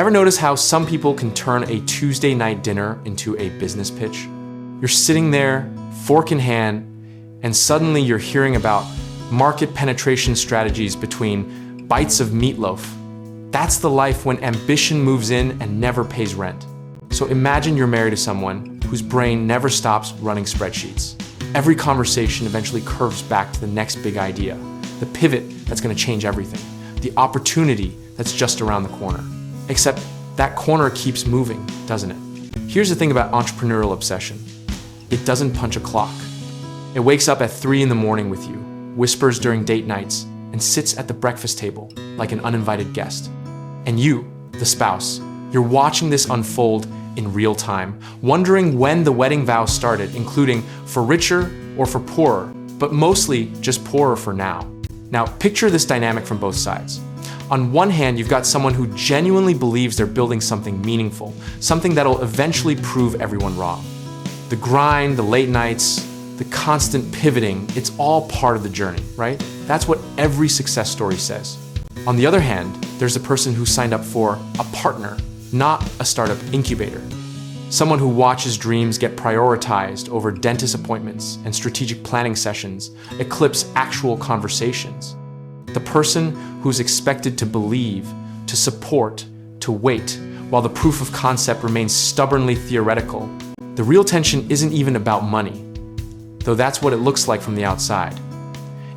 Ever notice how some people can turn a Tuesday night dinner into a business pitch? You're sitting there, fork in hand, and suddenly you're hearing about market penetration strategies between bites of meatloaf. That's the life when ambition moves in and never pays rent. So imagine you're married to someone whose brain never stops running spreadsheets. Every conversation eventually curves back to the next big idea, the pivot that's going to change everything, the opportunity that's just around the corner. Except that corner keeps moving, doesn't it? Here's the thing about entrepreneurial obsession. It doesn't punch a clock. It wakes up at 3 a.m. with you, whispers during date nights, and sits at the breakfast table like an uninvited guest. And you, the spouse, you're watching this unfold in real time, wondering when the wedding vows started, including for richer or for poorer, but mostly just poorer for now. Now, picture this dynamic from both sides. On one hand, you've got someone who genuinely believes they're building something meaningful, something that'll eventually prove everyone wrong. The grind, the late nights, the constant pivoting, it's all part of the journey, right? That's what every success story says. On the other hand, there's the person who signed up for a partner, not a startup incubator. Someone who watches dreams get prioritized over dentist appointments and strategic planning sessions eclipse actual conversations. The person who's expected to believe, to support, to wait, while the proof of concept remains stubbornly theoretical. The real tension isn't even about money, though that's what it looks like from the outside.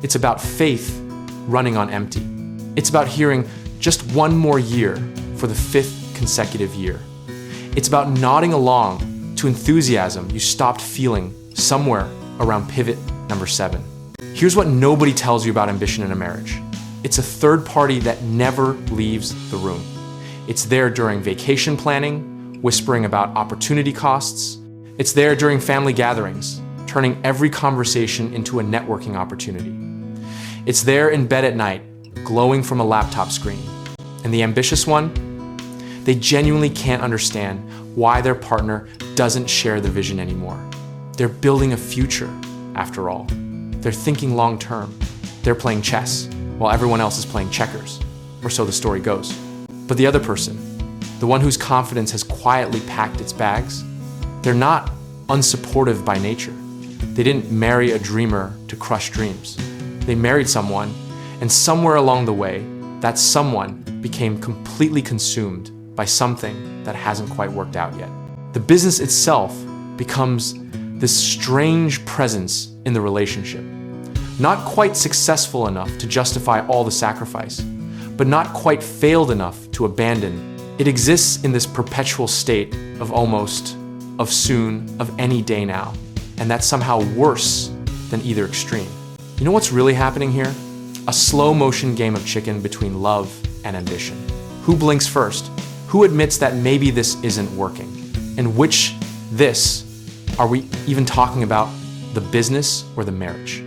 It's about faith running on empty. It's about hearing just one more year for the 5th consecutive year. It's about nodding along to enthusiasm you stopped feeling somewhere around pivot number 7. Here's what nobody tells you about ambition in a marriage. It's a third party that never leaves the room. It's there during vacation planning, whispering about opportunity costs. It's there during family gatherings, turning every conversation into a networking opportunity. It's there in bed at night, glowing from a laptop screen. And the ambitious one? They genuinely can't understand why their partner doesn't share the vision anymore. They're building a future, after all. They're thinking long term. They're playing chess, while everyone else is playing checkers, or so the story goes. But the other person, the one whose confidence has quietly packed its bags, they're not unsupportive by nature. They didn't marry a dreamer to crush dreams. They married someone, and somewhere along the way, that someone became completely consumed by something that hasn't quite worked out yet. The business itself becomes this strange presence in the relationship. Not quite successful enough to justify all the sacrifice, but not quite failed enough to abandon. It exists in this perpetual state of almost, of soon, of any day now. And that's somehow worse than either extreme. You know what's really happening here? A slow motion game of chicken between love and ambition. Who blinks first? Who admits that maybe this isn't working? And which this, are we even talking about the business or the marriage?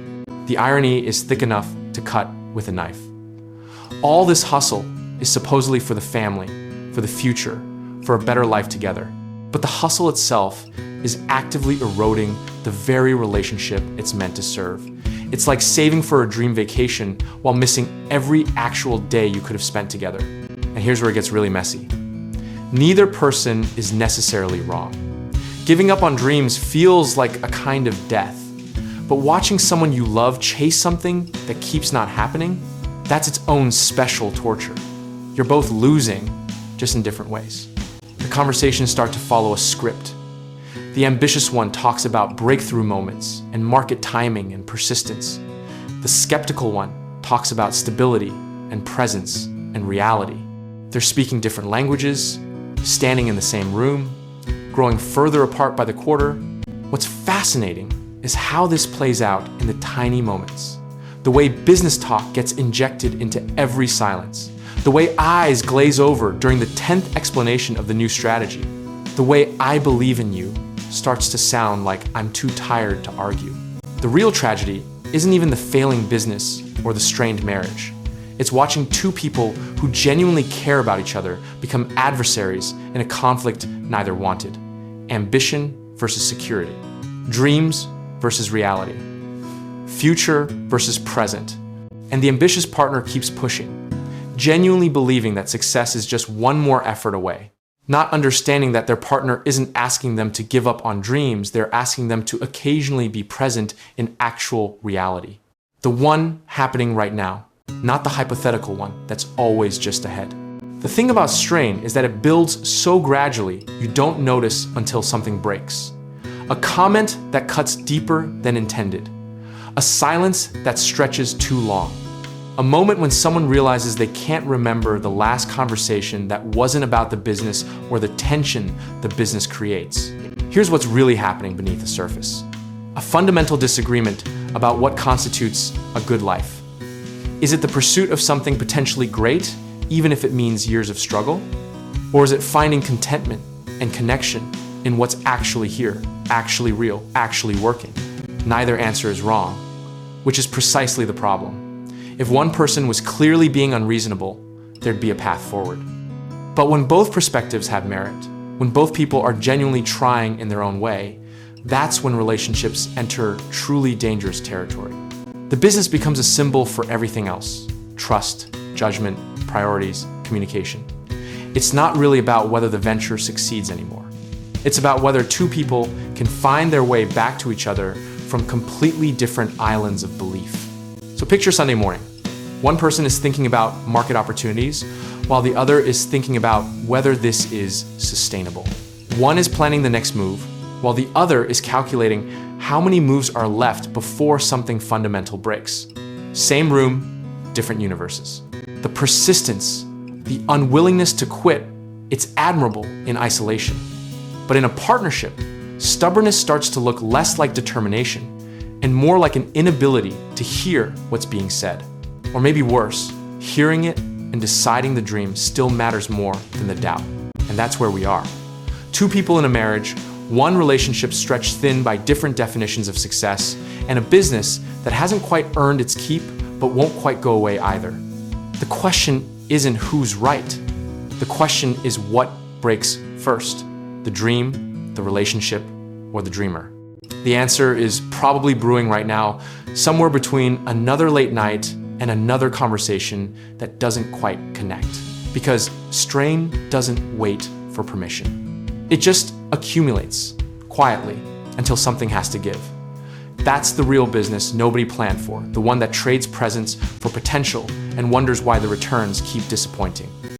The irony is thick enough to cut with a knife. All this hustle is supposedly for the family, for the future, for a better life together. But the hustle itself is actively eroding the very relationship it's meant to serve. It's like saving for a dream vacation while missing every actual day you could have spent together. And here's where it gets really messy. Neither person is necessarily wrong. Giving up on dreams feels like a kind of death. But watching someone you love chase something that keeps not happening, that's its own special torture. You're both losing, just in different ways. The conversations start to follow a script. The ambitious one talks about breakthrough moments and market timing and persistence. The skeptical one talks about stability and presence and reality. They're speaking different languages, standing in the same room, growing further apart by the quarter. What's fascinating is how this plays out in the tiny moments. The way business talk gets injected into every silence. The way eyes glaze over during the 10th explanation of the new strategy. The way I believe in you starts to sound like I'm too tired to argue. The real tragedy isn't even the failing business or the strained marriage. It's watching two people who genuinely care about each other become adversaries in a conflict neither wanted. Ambition versus security. Dreams versus reality. Future versus present. And the ambitious partner keeps pushing, genuinely believing that success is just one more effort away, not understanding that their partner isn't asking them to give up on dreams, they're asking them to occasionally be present in actual reality. The one happening right now, not the hypothetical one that's always just ahead. The thing about strain is that it builds so gradually, you don't notice until something breaks. A comment that cuts deeper than intended. A silence that stretches too long. A moment when someone realizes they can't remember the last conversation that wasn't about the business or the tension the business creates. Here's what's really happening beneath the surface. A fundamental disagreement about what constitutes a good life. Is it the pursuit of something potentially great, even if it means years of struggle? Or is it finding contentment and connection in what's actually here, actually real, actually working? Neither answer is wrong, which is precisely the problem. If one person was clearly being unreasonable, there'd be a path forward. But when both perspectives have merit, when both people are genuinely trying in their own way, that's when relationships enter truly dangerous territory. The business becomes a symbol for everything else: trust, judgment, priorities, communication. It's not really about whether the venture succeeds anymore. It's about whether two people can find their way back to each other from completely different islands of belief. So picture Sunday morning. One person is thinking about market opportunities, while the other is thinking about whether this is sustainable. One is planning the next move, while the other is calculating how many moves are left before something fundamental breaks. Same room, different universes. The persistence, the unwillingness to quit, it's admirable in isolation. But in a partnership, stubbornness starts to look less like determination and more like an inability to hear what's being said. Or maybe worse, hearing it and deciding the dream still matters more than the doubt. And that's where we are. Two people in a marriage, one relationship stretched thin by different definitions of success, and a business that hasn't quite earned its keep but won't quite go away either. The question isn't who's right. The question is what breaks first: the dream, the relationship, or the dreamer? The answer is probably brewing right now, somewhere between another late night and another conversation that doesn't quite connect. Because strain doesn't wait for permission. It just accumulates quietly until something has to give. That's the real business nobody planned for, the one that trades presence for potential and wonders why the returns keep disappointing.